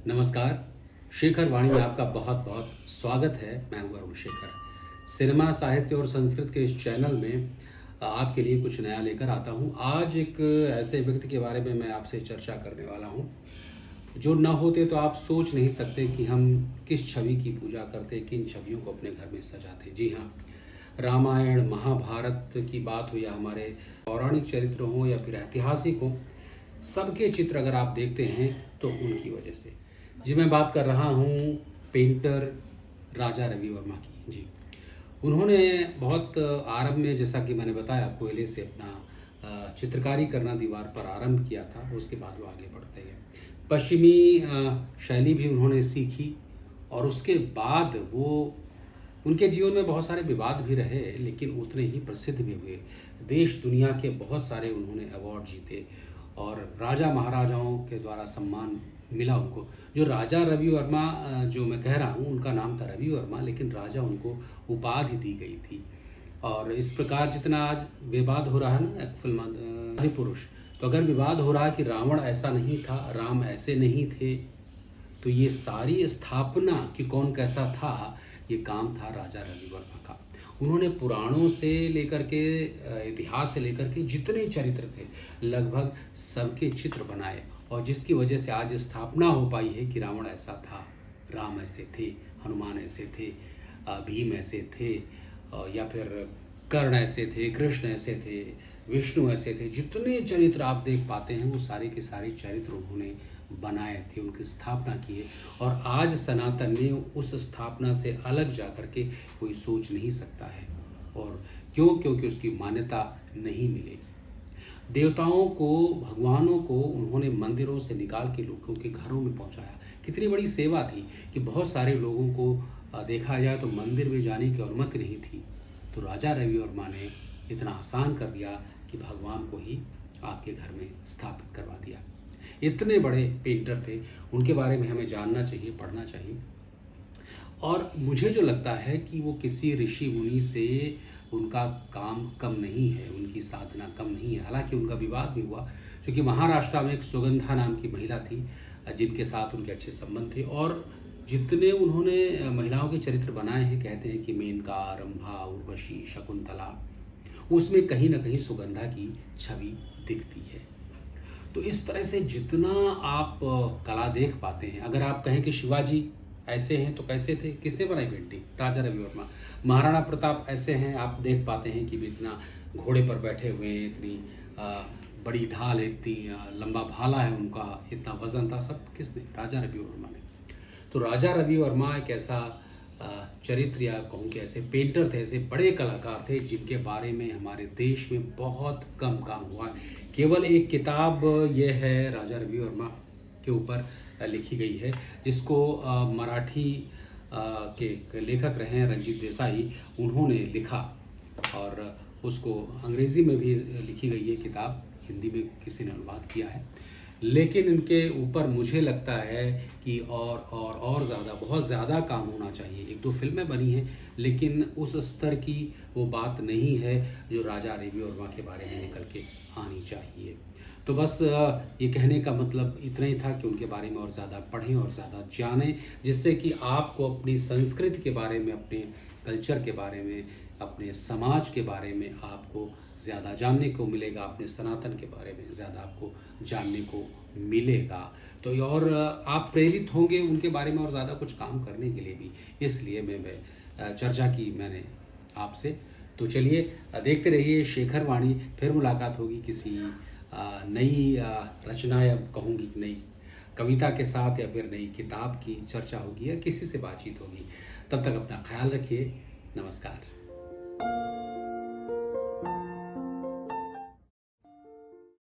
नमस्कार। शेखर वाणी में आपका बहुत बहुत स्वागत है। मैं हूं अरुण शेखर। सिनेमा, साहित्य और संस्कृत के इस चैनल में आपके लिए कुछ नया लेकर आता हूं। आज एक ऐसे व्यक्ति के बारे में मैं आपसे चर्चा करने वाला हूं जो न होते तो आप सोच नहीं सकते कि हम किस छवि की पूजा करते, किन छवियों को अपने घर में सजाते। जी हाँ, रामायण, महाभारत की बात हो या हमारे पौराणिक चरित्र हों या फिर ऐतिहासिक हों, सबके चित्र अगर आप देखते हैं तो उनकी वजह से। जी, मैं बात कर रहा हूँ पेंटर राजा रवि वर्मा की। जी, उन्होंने बहुत आरंभ में, जैसा कि मैंने बताया, कोयले से अपना चित्रकारी करना दीवार पर आरंभ किया था। उसके बाद वो आगे बढ़ते गए। पश्चिमी शैली भी उन्होंने सीखी और उसके बाद वो, उनके जीवन में बहुत सारे विवाद भी रहे लेकिन उतने ही प्रसिद्ध भी हुए। देश दुनिया के बहुत सारे उन्होंने अवार्ड जीते और राजा महाराजाओं के द्वारा सम्मान मिला उनको। जो राजा रवि वर्मा, जो मैं कह रहा हूँ, उनका नाम था रवि वर्मा, लेकिन राजा उनको उपाधि दी गई थी। और इस प्रकार जितना आज विवाद हो रहा है ना, एक फिल्म आदिपुरुष, तो अगर विवाद हो रहा है कि रावण ऐसा नहीं था, राम ऐसे नहीं थे, तो ये सारी स्थापना कि कौन कैसा था, ये काम था राजा रवि वर्मा का। उन्होंने पुराणों से लेकर के इतिहास से लेकर के जितने चरित्र थे लगभग सबके चित्र बनाए और जिसकी वजह से आज स्थापना हो पाई है कि रावण ऐसा था, राम ऐसे थे, हनुमान ऐसे थे, भीम ऐसे थे, या फिर कर्ण ऐसे थे, कृष्ण ऐसे थे, विष्णु ऐसे थे। जितने चरित्र आप देख पाते हैं वो सारे के सारे चरित्र उन्होंने बनाए थे, उनकी स्थापना की है। और आज सनातन ने उस स्थापना से अलग जा कर के कोई सोच नहीं सकता है। और क्यों? क्योंकि उसकी मान्यता नहीं मिलेगी। देवताओं को, भगवानों को उन्होंने मंदिरों से निकाल के लोगों के घरों में पहुंचाया। कितनी बड़ी सेवा थी कि बहुत सारे लोगों को देखा जाए तो मंदिर में जाने की अनुमति नहीं थी, तो राजा रवि वर्मा ने इतना आसान कर दिया कि भगवान को ही आपके घर में स्थापित करवा दिया। इतने बड़े पेंटर थे, उनके बारे में हमें जानना चाहिए, पढ़ना चाहिए। और मुझे जो लगता है कि वो किसी ऋषि मुनि से उनका काम कम नहीं है, उनकी साधना कम नहीं है। हालांकि उनका विवाद भी हुआ क्योंकि महाराष्ट्र में एक सुगंधा नाम की महिला थी जिनके साथ उनके अच्छे संबंध थे। और जितने उन्होंने महिलाओं के चरित्र बनाए हैं, कहते हैं कि मेनका, रंभा, उर्वशी, शकुंतला, उसमें कहीं ना कहीं सुगंधा की छवि दिखती है। तो इस तरह से जितना आप कला देख पाते हैं, अगर आप कहें कि शिवाजी ऐसे हैं तो कैसे थे, किसने बनाई पेंटिंग? राजा रवि वर्मा। महाराणा प्रताप ऐसे हैं, आप देख पाते हैं कि भी इतना घोड़े पर बैठे हुए हैं, इतनी बड़ी ढाल है, इतनी लंबा भाला है उनका, इतना वजन था, सब किसने? राजा रवि वर्मा ने। तो राजा रवि वर्मा एक ऐसा चरित्र, या कहूँ कि ऐसे पेंटर थे, ऐसे बड़े कलाकार थे जिनके बारे में हमारे देश में बहुत कम काम हुआ। केवल एक किताब ये है राजा रवि वर्मा के ऊपर लिखी गई है, जिसको मराठी के लेखक रहे हैं रंजीत देसाई, उन्होंने लिखा। और उसको अंग्रेज़ी में भी लिखी गई है किताब, हिंदी में किसी ने अनुवाद किया है। लेकिन इनके ऊपर मुझे लगता है कि और ज़्यादा, बहुत ज़्यादा काम होना चाहिए। एक दो फिल्में बनी हैं लेकिन उस स्तर की वो बात नहीं है जो राजा रवि वर्मा के बारे में निकल के आनी चाहिए। तो बस ये कहने का मतलब इतना ही था कि उनके बारे में और ज़्यादा पढ़ें और ज़्यादा जानें, जिससे कि आपको अपनी संस्कृति के बारे में, अपने कल्चर के बारे में, अपने समाज के बारे में आपको ज़्यादा जानने को मिलेगा, अपने सनातन के बारे में ज़्यादा आपको जानने को मिलेगा। तो और आप प्रेरित होंगे उनके बारे में और ज़्यादा कुछ काम करने के लिए भी। इसलिए मैं चर्चा की मैंने आपसे। तो चलिए देखते रहिए शेखर वाणी। फिर मुलाकात होगी किसी नई रचना, या कहूँगी नई कविता के साथ, या फिर नई किताब की चर्चा होगी, या किसी से बातचीत होगी। तब तक अपना ख्याल रखिए। नमस्कार।